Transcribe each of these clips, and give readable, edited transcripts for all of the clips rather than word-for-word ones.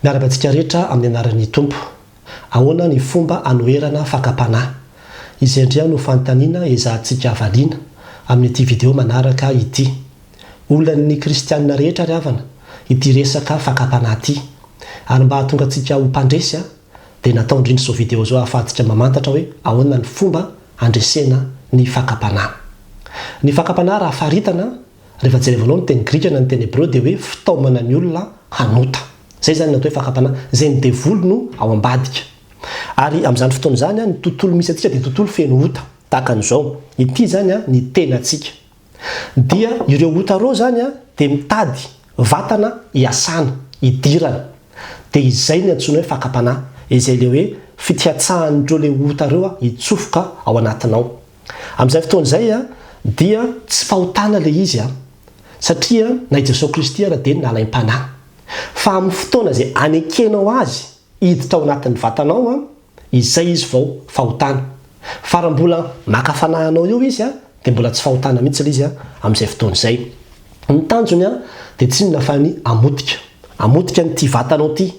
Miarabantsika rehetra amin'ny anaran'ny Tompo. Ahoana ny fomba anoherana fakapanahy. Izay indray no fanontaniana ezahantsika avaliana amin'ity video manaraka ity. Olan'ny kristianina rehetra ry havana ity resaka fakapanahy ity. Ary mba hahatonga antsika ho mpandresy dia natao indrindra izao video zao ahafahantsika mamantatra hoe ahoana ny fomba handresena ny fakapanahy. Ny fakapanahy raha faritana rehefa jerevanao ny teny grika na ny teny hebreo dia hoe fitaomana ny olona hanota. Zay zany natao hoe fakapanahy, zay ny devolo no ao ambadika. Ary amin'izany fotoana zany ny tontolo misy atsika dia tontolo feno ota tahaka an'izao. Ity zany ny tenantsika. Dia ireo ota reo zany dia mitady vatana hiasana, hidirana. Dia izay ny antsoina hoe fakapanahy, izay le hoe fitiatsahan'ireo le ota reo hitsofoka ao anatinao. Amin'izay fotoana izay dia tsy fahotana le izy satria na i Jesosy Kristy ara dia nalaim-panahy. Fa amin'ny fotoana izay anekenao azy hiditra ao anatin'ny vatanao izay izy vao fahotana. Fa raha mbola maka fanahinao eo izy dia mbola tsy fahotana mihitsy izy amin'izay fotoana izay. Ny tanjony dia tsy inona fa ny amotika. Amotika nyity vatanao ity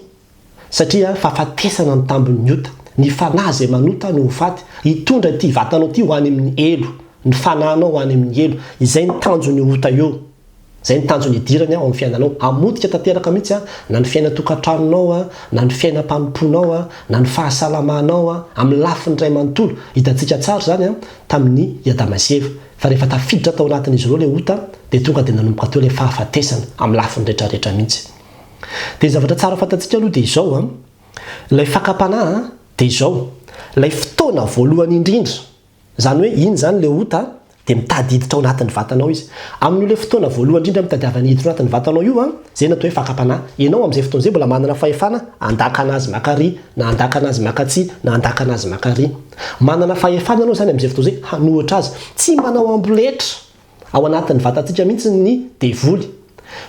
satria fahafatesana ny tambon'ny ota. Ny fanahy izay manota no ho faty. Hitondra ity vatanao ity ho any amin'ny elo. Ny fanahinao ho any amin'ny elo. Izay ny tanjony ota eo. Zay ny tanjony idirany ao amin'ny fiainanao. Amotika tanteraka mihitsy na ny fiaina-tokantranonao, na ny fiainam-panomponao, na ny fahasalamanao amin'ny lafiny ray manontolo. Hitantsika tsara zany tamin'ny Adama sy Eva. Fa rehefa tafiditra tao anatin'izy ireo le ota dia tonga dia nanomboka teo le fahafatesana amin'ny lafiny rehetrarehetra mihitsy. Dia zavatra tsara fantatsika aloha dia izao ilay fakapanahy dia izao ilay fotoana voalohany indrindra. Zany hoe iny zany le ota dia mitady hiditra ao anatin'ny vatanao izy. Amin'io fotoana voalohany indrindra mitadiavana hiditra ao anatin'ny vatanao io zay natao hoe fakapanahy. Ianao amin'izay fotoana izay mbola manana fahefana handaka anazy makary, na handaka anazy makatsy, na handaka anazy makary. Manana fahefana ianao zany amin'izay fotoana izay hanohitra azy. Tsy manao amboletra ao anatin'ny vatantsika mihitsy ny devoly.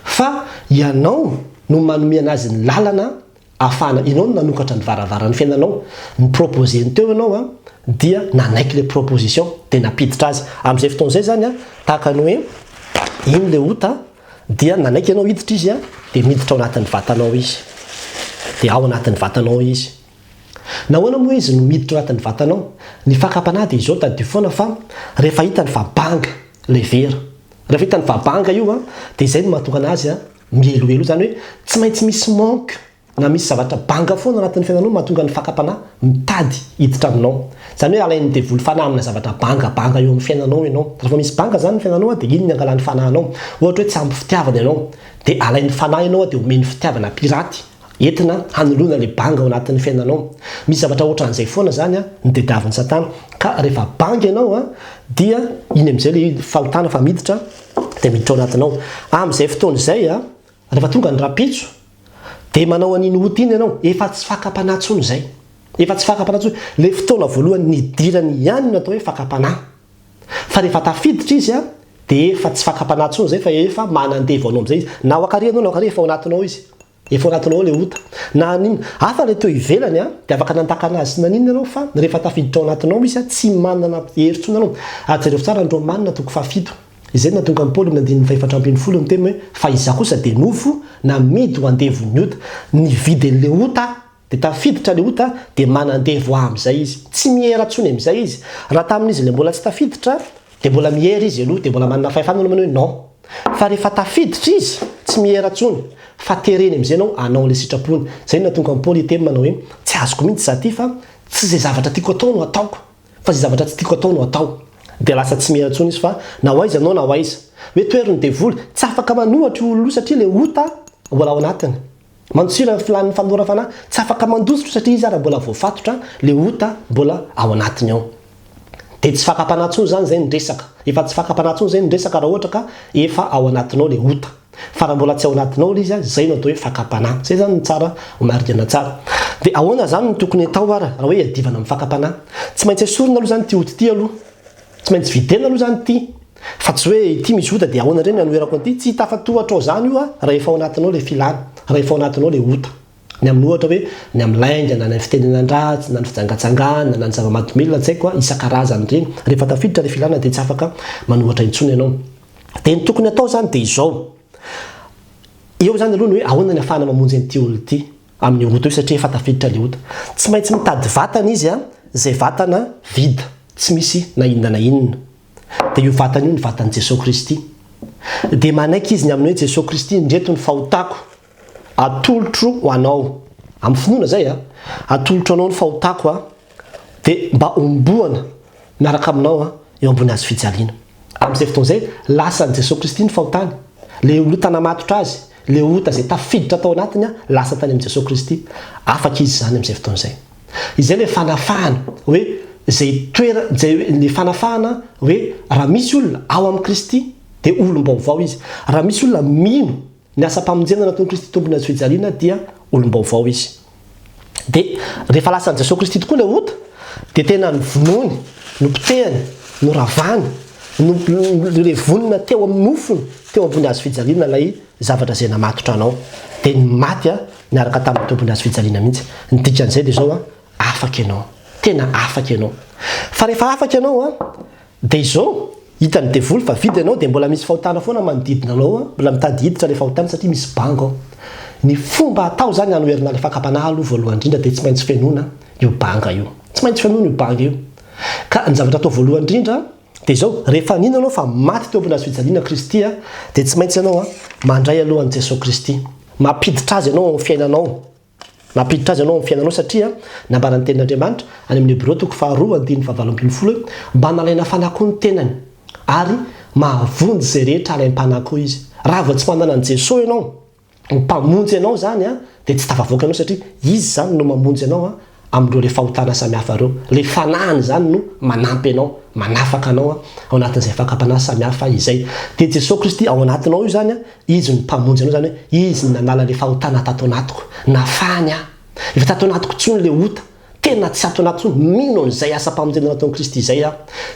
Fa ianao no manome anazy ny lalana ahafahana. Ianao no nanokatra ny varavaran'ny fiainanao. Ny proposeny teo ianao dia nanaiky le proposition dia napiditra azy. Amin'izay fotoana izay zany tahaka ny hoe iny le ota dia nanaiky ianao hiditra izy dia miditra ao anatin'ny vatanao izy. Dia ao anatin'ny vatanao izy. Nahoana moa izy no miditra ao anatin'ny vatanao? Ny fakapanahy dia izao tadio foana fa rehefa hitany fa banga le vera. Rehefa hitany fa banga io dia izay no mahatonga anazy mieloelo zany hoe tsy maintsy misy manque na misy zavatra banga foana anatin'ny fiainanao mahatonga ny fakapanahy mitady hiditra aminao. Zany hoe alain'ny devoly fanahy amina zavatra banga eo amin'ny fiainanao ianao. Rehefa misy banga zany ny fiainanao dia iny ny angalan'ny fanahinao. Ohatra hoe tsy ampy fitiavana ianao dia alain'ny fanahy ianao dia omeny fitiavana piraty entina hanoloana le banga ao anatin'ny fiainanao. Misy zavatra ohatran'izay foana zany ny dediavin'ny Satana. Ka rehefa banga ianao dia iny amin'izay le fahotana fa miditra dia miditra ao anatinao. Amin'izay fotoana izay rehefa tonga ny rapitso dia manao an'iny ota iny ianao efa tsy fakapanahy intsony izay. Efa tsy fakapanahy intsony. Le fotoana voalohany nidirany ihany natao hoe fakapanahy. Fa rehefa tafiditra izy dia efa tsy fakapanahy intsony izay fa efa manandevo anao amin'izay izy. Na ao akary ianao efa ao anatinao izy. Efa ao anatinao le ota. Na nino hafa le teo ivelany dia afaka nandaka anazy sy nanino ianao fa rehefa tafiditra ao anatinao izy tsy manana herintsony ianao. Ajereo tsara ny Romanina 7. Izay natonga ny Paoly amin'ny 4:12 miteny hoe fa iza kosa dia nofo namidy ho andevon'ny ota. Nividin'le ota dia tafiditra le ota dia manandevo amin'izay izy. Tsy mihera intsony amin'izay izy. Raha tamin'izy le mbola tsy tafiditra dia mbola mihera izy aloha dia mbola manana fahefana hoe non. Fa rehefa tafiditra izy tsy mihera intsony. Fa tereny amin'izay anao le sitrapony. Zay natonga ny Paoly iteny manao hoe tsy azoko mihitsy za ty fa tsy izay zavatra tiako atao no ataoko fa izay zavatra tsy tiako atao no atao. Dia lasa tsy mihera intsony izy fa na ho aiza anao na ho aiza. Hoe toeriny devoly tsy afaka manohatra olo satria le ota mbola ao anatiny. Mantsira filan'ny fanorana fanahy tsy afaka mandositra satria izy raha mbola voafatotra le ota mbola ao anatiny ao. Dia tsy fakapanahy intsony zany zay ny resaka. Efa tsy fakapanahy intsony zay ny resaka raha ohatra ka efa ao anatinao le ota. Fa raha mbola tsy ao anatinao le izy zay no atao hoe fakapanahy. Zay zany ny tsara marikana tsara. Dia ahoana zany no tokony atao raha hoe hiadivana amin'ny fakapanahy? Tsy maintsy esorina aloha zany ty ota ty aloha. Tsy maintsy videna aloha zany ty. Fa tsy hoe ity misy ota dia ahoana ireny anoherako an'ity. Tsy tafatohatra ao zany io raha efa ao anatinao le filana, raha efa ao anatinao le ota. Ny amin'ny ohatra hoe ny amin'ny lainga na ny fitenenan-dratsy na ny fijangatsangana na ny zava-mahadomelina tsy haiko isan-karazany reny. Rehefa tafiditra le filana dia tsy afaka manohatra intsony ianao. Dia ny tokony atao zany dia izao. Eo zany aloha ny hoe ahoana ny ahafahana mamonjy an'ity olona ity. amin'ny ota io satria efa tafiditra le ota. Tsy maintsy mitady vatana izy a, zay vatana vida, tsy misy na inona na inona. Dia io vatana io ny vatan'i Jesosy Kristy. Dia manaiky izy ny amin'ny hoe Jesosy Kristy ndreto ny fahotako, atolotro ho anao. Amin'ny finoana zay a, atolotro anao ny fahotako a, dia mba omboana miaraka aminao a eo ambony hazo fijaliana. Amin'izay fotoana izay lasa ny Jesosy Kristy ny fahotany. Le ota namatotra azy, le ota zay tafiditra tao anatiny a, lasa tany amin'ny Jesosy Kristy. Afaka izy zany amin'izay fotoana izay. Izay le fanafahana hoe zay toera, zay le fanafahana hoe raha misy olona ao amin'ny Kristy dia olom-baovao izy. Raha misy olona mino ny asa-pamonjena nataon'i Kristy tompony hazo fijaliana dia olom-baovao izy. Dia rehefa lasa ny Jesosy Kristy tokoa le ota, dia tena ny vonony, no potehany, no ravany, le vonona teo amin'ny nofony, teo ambony hazo fijaliana ilay zavatra zay namatotra anao. Dia ny maty a niaraka tamin'ny tompony hazo fijaliana mihitsy. Ny dikan'izay dia zao a, afaka ianao, tena afaka ianao. Fa rehefa afaka ianao a, dia izao hitany devoly fa vidy ianao, dia mbola misy fahotana foana manodidina anao a, mbola mitady hiditra le fahotana satria misy banga ao. Ny fomba atao zany hanoherina le fakapanahy aloha voalohany indrindra dia tsy maintsy fenoina io banga io. Tsy maintsy fenoina io banga io. Ka ny zavatra atao voalohany indrindra dia zao, rehefa nina anao fa maty teo ambony hazo fijaliana Kristy a, dia tsy maintsy ianao a mandray alohan'i Jesosy Kristy. Mampiditra azy ianao amin'ny fiainanao. Mampiditra azy ianao amin'ny fiainanao satria nambarany tenin'Andriamanitra any amin'ny Hébreux 2:20 mba nalaina fanakoho ny tenany ary mahavonjy zay rehetra alainy mpanakoho izy. Raha vao tsy manana an Jesosy ianao, mpamonjy ianao zany a, dia tsy tafavoaka ianao satria izy zany no mamonjy ianao a amin'ireo le fahotana samihafa ireo. Le fanahany zany no manampy ianao, manafaka anao ao anatin'izay fakapanahy samihafa izay. Dia Jesosy Kristy ao anatinao io zany a, izy no mpamonjy anao zany hoe izy ny nanala le fahotana tato anatiko. Nafany a, efa tato anatiko tsony le ota, tena tsy ato anaty tsony, mino an'izay asa-pamonjena nataon'i Kristy izay a.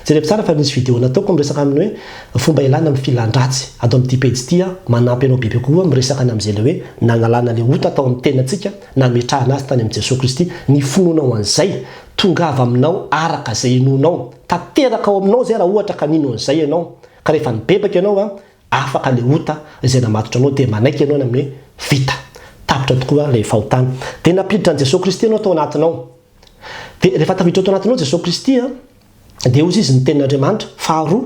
Jereo tsara fa misy vidéo nataoko miresaka amin'ny hoe fomba ilana amin'ny filan-dratsy. Atao amin'ity page ity a, manampy anao bebe kokoa miresaka amin'izay le hoe nanalana le ota tao amin'ny tenantsika, nametrahana azy tany amin'ny Jesosy Kristy. Ny finoanao an'izay tongava aminao araka zay inonao, tanteraka ao aminao zay raha ohatra ka nino an'izay ianao. Ka rehefa nibebaka ianao a, afaka le ota zay namatotra anao dia manaiky ianao amin'ny vita. Tapitra tokoa le fahotana. Dia napiditra an'i Jesosy Kristy ianao tao anatinao. Dia rehefa tafiditra tao anatinao Jesosy Kristy a, dia ozy izy ny tenin'Andriamanitra. Faharoa,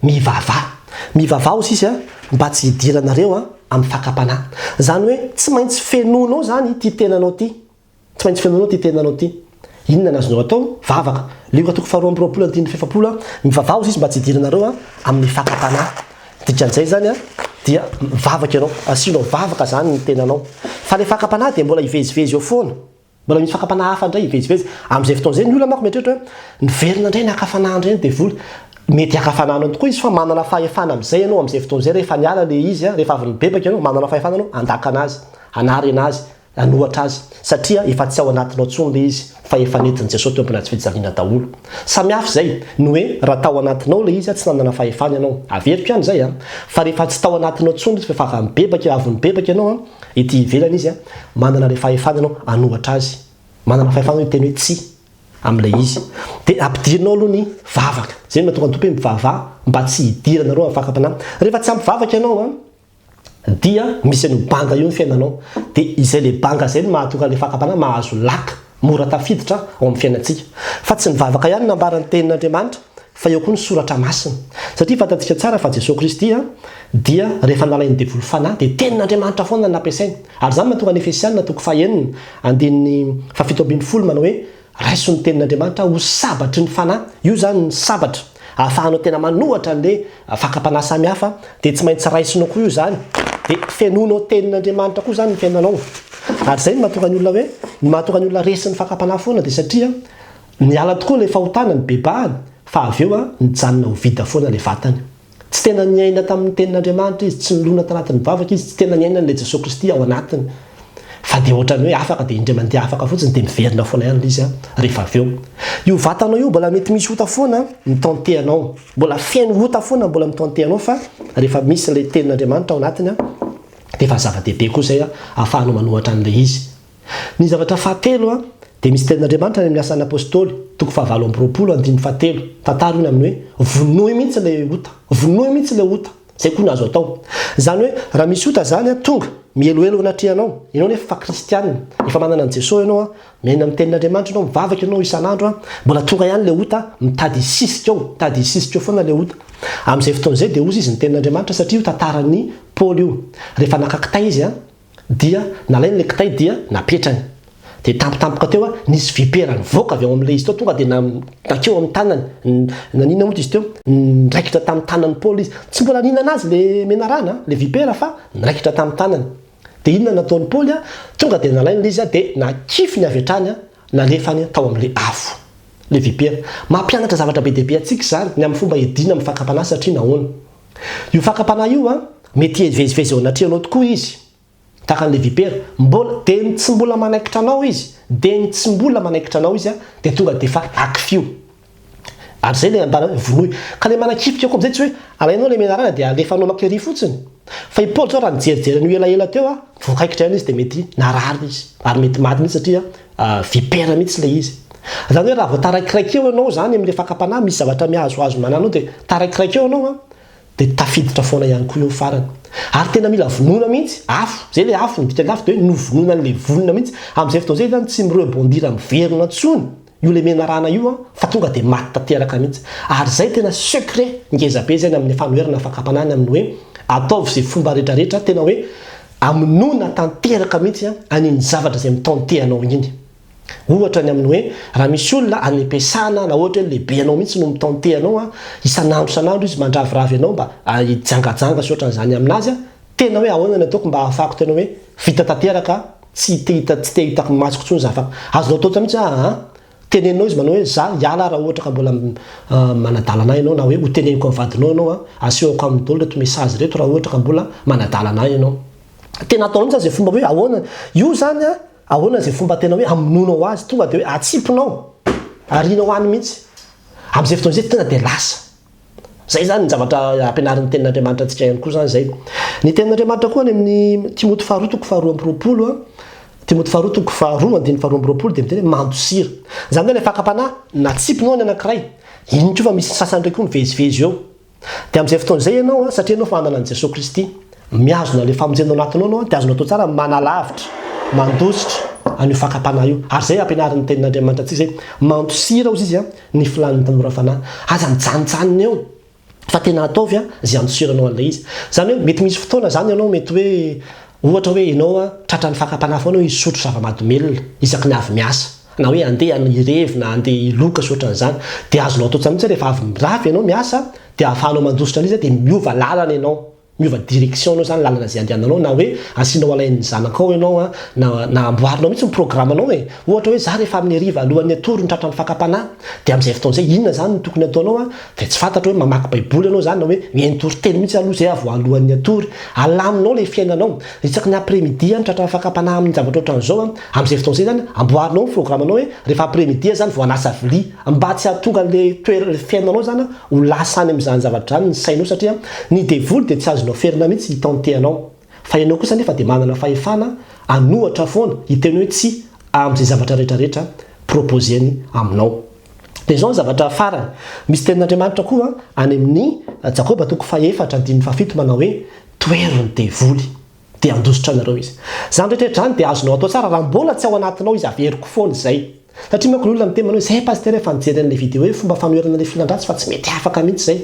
mivavah. Mivavah ozy izy a, mba tsy hidiranareo a amin'ny fakapanahy. Zany hoe tsy maintsy fenonao zany ity tenanao ity. Tsy maintsy fenonao ity tenanao ity. Inona nazonao atao? Vavaka. Lioka toko 2:20 mivavah ozy izy mba tsy hidiranareo a amin'ny fakapanahy. Dikan'izay zany a, dia mivavaka ianao, asianao vavaka zany ny tenanao. Fa le fakapanahy dia mbola hivezivezy eo foana. Mbola misy fakapanahy hafa indray hivezivezy. Amin'izay fotoana izay ny olona manko mieritreritra hoe niverina indray ny akafanahy indray ny devoly. Mety akafanana tokoa izy fa manana fahefana amin'izay ianao amin'izay fotoana izay rehefa niala le izy a, rehefa avy nibebaka ianao, manana fahefana ianao handaka anazy, hanary anazy, hanohatra azy satria efa tsy ao anatinao tsony le izy fa efa nentin'i Jesosy teo ambony hazo fijaliana daholo. Samihafa izay no hoe raha tao anatinao le izy a, tsy nanana fahefana ianao, averiko ihany izay a. Fa rehefa tsy tao anatinao tsony izy fa avy nibebaka, avy nibebaka ianao a, ety ivelany izy a, manana le fahefana ianao hanohatra azy, manana fahefana hoe teny hoe tsy amin'ilay izy. Dia ampidirinao aloha ny vavaka. Zay no mahatonga ny tompo hoe mivavah mba tsy hidiranareo amin'ny fakapanahy. Rehefa tsy ampivavaka ianao a, dia misy an'io banga io ny fiainanao. Dia izay le banga izay no mahatonga le fakapanahy mahazo laka, mora tafiditra ao amin'ny fiainantsika. Fa tsy nivavaka ihany nambaran'ny tenin'Andriamanitra, fa eo koa ny soratra masina. Satria fantatsika tsara fa Jesosy Kristy a, dia rehefa nalainy devoly fanahy dia tenin'Andriamanitra foana no nampiasainy. Ary zany mahatonga ny Efesiana 4:7 manao hoe raisiny tenin'Andriamanitra ho sabatry ny fanahy. Io zany ny sabatra ahafahanao tena manohatra an'le fakapanahy samihafa, dia tsy maintsy raisinao koa io zany. Dia fenonao tenin'Andriamanitra koa zany ny fiainanao. Ary zay no mahatonga ny olona hoe ny mahatonga ny olona resin'ny fakapanahy foana dia satria niala tokoa le fahotana ny bebahany, fa avy eo a nijanona ho vida foana le vatany. Tsy tena niaina tamin'ny tenin'Andriamanitra izy, tsy nilona tanatin'ny vavaka izy, tsy tena niaina n'le Jesosy Kristy ao anatiny. Fa dia ohatrany hoe afaka dia indray mandeha afaka fotsiny dia miverina foana ihany izy a rehefa avy eo. Io vatanao io mbola mety misy ota foana mitenteanao, mbola feno ota foana mbola mitenteanao, fa rehefa misy le tenin'Andriamanitra ao anatiny a, dia efa zava-dehibe koa izay a ahafahanao manohatra an'ilay izy. Ny zavatra fahatelo a, dia misy tenin'Andriamanitra ny amin'ny asan'ny apôstôly 2:20 tantara iny amin'ny hoe vonohy mihitsy le ota, vonohy mihitsy le ota. zay koa nazo atao zany hoe raha misy ota zany tonga mieloelo anatrehanao ianao nefa fa kristianina efa manana an Jesosy ianao miaina amin'ny tenin'Andriamanitra ianao mivavaka ianao isan'andro mbola tonga ihany le ota mitady isisika eo foana le ota amin'izay fotoan'izay dia ozy izy ny tenin'Andriamanitra satria io tantaran'ny Paoly io rehefa nakakitay izy dia nalainy le kitay dia napetrany dia tampotampoka teo nisy vipera nivoaka avy ao amin'ilay izy teo tonga dia nakeo amin'ny tanany nanina moa izy teo niraikitra tamin'ny tanan'ny Paoly izy tsy mbola ninana azy le menarana le vipera fa niraikitra tamin'ny tanany dia inona nataon'ny Paoly tonga dia nalainy izy dia nakify ny avy hatrany nalefany tao amin'ilay afo le vipera mampianatra zavatra be deaibe atsika zany ny amin'ny fomba edina amin'ny fakapanahy satria nahoana io fakapanahy io mety hivezivezy ao anatrehanao tokoa izy takan'le vipera mbola dia ny tsy mbola manaikitra anao izy dia tonga dia fa akifio ary zay le ambara vonoy ka le manakifika koa amizay tsy hoe alainao le menarana dia alefanao makery fotsiny fa i Paoly zao raha nijerijery ny elaela teo voakaikitra ihany izy dia mety narary izy ary mety maty mihitsy satria vipera mihitsy le izy zany hoe raha vao taraikiraiky eo ianao zany amin'le fakapanahy misy zavatra mihazoazo mananao dia taraikiraiky eo ianao dia tafiditra foana ihany koa eo farany ary tena mila vonoina mihitsy afo zay le afo midika lafo dia hoe novonoina an'le vonona mihitsy amin'izay fotoan'izay zany tsy mirebondira miverina ntsony io le menarana io fa tonga dia maty tanteraka mihitsy ary zay tena secret ngezabe zany amin'ny fanoherana fakapanahy amin'ny hoe ataovy zay fomba rehetrarehetra tena hoe aminona tanteraka mihitsy aniny zavatra zay mitantehanao iny ohatra ny amin'ny hoe raha misy olona any am-piasana na ohatra hoe lehibe anao mihitsy no mitantehanao isan'andro izy mandraviravy anao mba hijangajanga sy ohatran'izany aminazy tena hoe ahoana ny ataoko mba ahafahako tena hoe vita tanteraka tsy te hitako masoko tsony zafaka azonao atao mihitsy tenenao izy manao hoe za hiala raha ohatra ka mbola manadalana ianao na hoe ho teneniko amin'ny vadinao ianao asehoko amin'ny dolo reto message reto raha ohatra ka mbola manadalana ianao tena atao mihitsy zay fomba hoe ahoana io zany ahoana zay fomba tena hoe amononao azy tonga dia hoe atsipinao arinao any mihitsy amin'izay fotoan'izay tena dia lasa zay zany ny zavatra ampianarin'ny tenin'Andriamanitra antsika ihany koa zany zay ny tenin'Andriamanitra koa ny amin'ny Timoty faharotoko faharoa dia miteny mandosira zany hoe le fakapanahy natsipinao ny anankiray iny koa fa misy sasany ndray koa mivezivezy eo dia amin'izay fotoan'izay ianao satria ianao fa manana Jesosy Kristy miazona le famonjenao anatinao anao dia azonao atao tsara manalavitra mandositra an'io fakapanahy io ary zay ampianarin'ny tenin'Andriamanitra atsika zay mandosira ozy izy ny filan'ny tanora fanahy aza mijanonjanony eo fa tena ataovy zay andosiranao an'ilay izy zany hoe mety misy fotoana zany ianao mety hoe ohatra hoe ianao tratran'ny fakapanahy foana hoe isotro zava-mahadomelona isaky ny avy miasa na hoe andeha irevy na andeha iloka sy ohatran'izany dia azonao atao tsara mihitsy rehefa avy mirafy ianao miasa dia ahafahanao mandositra an'izy dia miova lalana ianao miova direction anao zany lalana zay andehananao na hoe asianao alain'ny zanakao ianao na amboarinao mihitsy ny programanao ohatra hoe za rehefa amin'ny hariva alohan'ny atory ny tratran'ny fakapanahy dia amin'izay fotoan'izay inona zany no tokony ataonao dia tsy fantatra hoe mamaky baiboly ianao zany na hoe mihainy teny mihitsy aloha zay avo alohan'ny atory alaminao le fiainanao isaky ny après-midi ny tratran'ny fakapanahy amin'ny zavatra ohatran'izao amin'izay fotoan'izay zany amboarinao ny programanao hoe rehefa après-midi zany vao anasa vilia mba tsy hahatonga le fiainanao zany ho lasany amin'izany zavatra zany ny sainao satria ny devoly dia tsy azonao ferina mihitsy hitantehanao fa ianao kosa nefa dia manana fahefana anohatra foana hiteny hoe tsy amin'izay zavatra rehetrarehetra proposeny aminao dia izao ny zavatra farany misy tenin'Andriamanitra koa any amin'ny Jakoba 4:7 manao hoe toerony devoly dia andositra anareo izy zany rehetrarehetra zany dia azonao atao tsara raha mbola tsy ao anatinao izy averiko foana izay satria manko ny olona miteny manao hoe zay paster efa nijery an'ilay video hoe fomba fanoherana le filan-dratsy fa tsy mety afaka mihitsy zay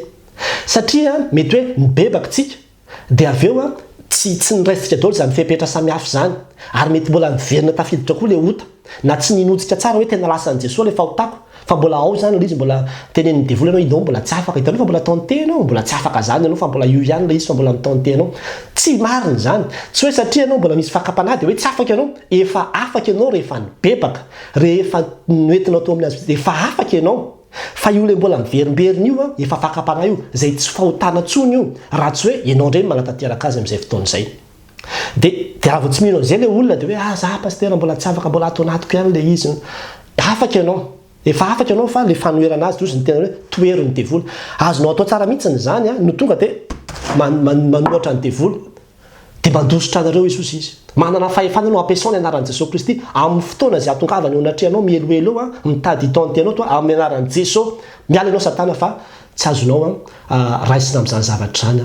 satria mety hoe mibebaka tsika dia avy eo tsy niresitra daholo zany fepetra samihafa zany ary mety mbola miverina tafiditra koa le ota na tsy ninotsika tsara hoe tena lasan'i Jesosy le fahotako fa mbola ao zany le izy mbola tenen'ny devoly ianao ianao mbola tsy afaka hitanao fa mbola tantenao mbola tsy afaka zany ianao fa mbola io ihany le izy fa mbola mitantenao tsy marina zany tsy hoe satria ianao mbola misy fakapanahy dia hoe tsy afaka ianao efa afaka ianao rehefa nibebaka rehefa noentinao tao amin'ny azy efa afaka ianao fa io le mbola miverimberina io efa fakapanahy io zay tsy fahotana tsony io raha tsy hoe ianao ndray manatanteraka azy amin'izay fotoan'izay dia raha vao tsy mino an'izay le olona dia hoe za paster mbola tsy afaka mbola ato anatiko ihany le izy afaka ianao efa afaka ianao fa le fanoherana azy ozy ny tena hoe toerony devoly azonao atao tsara mihitsy zany no tonga dia manohatra ny devoly dia mandositra anareo izy izy manana fahefana no ampiasao ny anaran'i Jesosy Kristy amin'ny fotoana zay atongavany ao anatrehanao mieloelo eo mitady hitantehanao to amin'ny anaran'i Jesosy miala ianao satana fa tsy azonao raisina amin'izany zavatra zany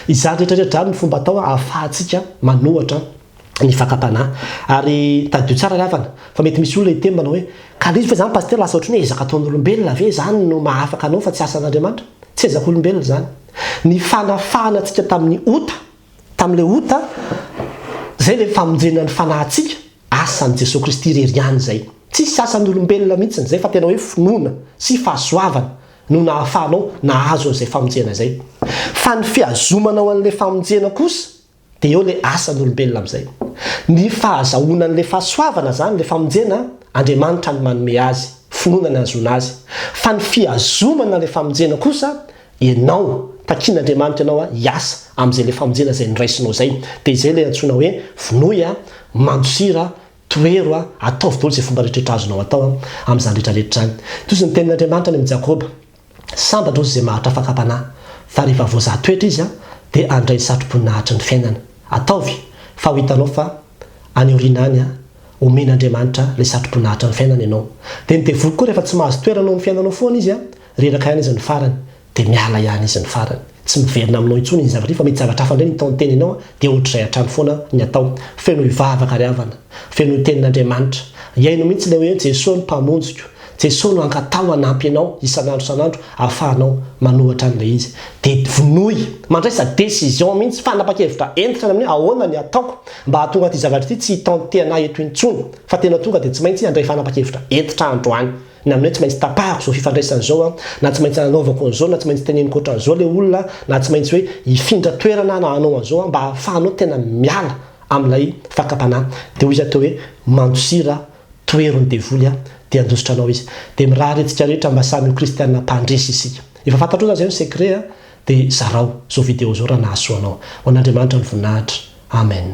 izany rehetrarehetra ny fomba atao ahafahantsika manohatra ny fakapanahy ary tadio tsara lavana fa mety misy olona iteny manao hoe kalizy fa zany pasteur lasa ohatry ny ezaka ataon'olombelona ve zany no mahafaka anao fa tsy asan'Andriamanitra tsy ezak'olombelona zany ny fanafahanantsika tam'le ota zay le famonjena ny fanahintsika asan'i Jesosy Kristy reriany zay tsisy asan'olombelona mihitsy zay fa tena hoe finoana sy fahasoavana no nahafahanao nahazo an'izay famonjena zay fa ny fiazomanao an'le famonjena kosa dia eo le asan'olombelona amin'izay ny fahazahoana an'le fahasoavana zany le famonjena Andriamanitra ny manome azy finoana ny azona azy fa ny fiazomana le famonjena kosa ianao takian'Andriamanitra ianao hiasa amin'izay le famonjena zay niraisinao zay dia izay le antsoina hoe vinoy mandosira toero ataovy daholo zay fomba rehetrarehetra azonao atao amin'izany rehetrarehetra zany toy ny tenin'Andriamanitra ny amin'ny Jakoba sambatra zay mahatra fakapanahy fa rehefa voazahatoetra izy dia andray satroboninahitra ny fiainana ataovy fa ho hitanao fa any aoriana omen'Andriamanitra le satroboninahitra ny fiainana ianao dia ny devoly koa rehefa tsy mahazo toeranao ny fiainanao foana izy reraka ihany izy ny farany dia miala ihany izy ny farany tsy miverina aminao intsony izy zavatra fa mety zavatra hafa indray ny taony teny ianao dia ohatr'izay hatrany foana ny atao feno hivavaka ry havana feno tenin'Andriamanitra iaino mihitsy le hoe Jesosy no mpamonjiko Jesosy no ankatao hanampy ianao isan'andro ahafahanao manohatra an'ilay izy dia vinoy mandraisa décision mihitsy fanapa-kevitra entitra amin'ny ahoana ny ataoko mba hahatonga ty zavatra ity tsy hitanteanahy eto intsony fa tena tonga dia tsy maintsy handray fanapa-kevitra entitra androany na amin'ny hoe tsy maintsy tapahako zao fifandraisan'izao na tsy maintsy anaovako an'izao na tsy maintsy teneniko ohatran'izao le olona na tsy maintsy hoe hifindra toerana na hanao an'izao mba hahafahanao tena miala amin'ilay fakapanahy dia hoy izy atao hoe mandosira toerony devoly dia andositra anao izy dia miraharetsika rehetra mba samy ho kristianina mpandresy isika efa fantatro zany zay ny secret dia zarao zao video zao raha nahasoanao ho an'Andriamanitra ny voninahitra amen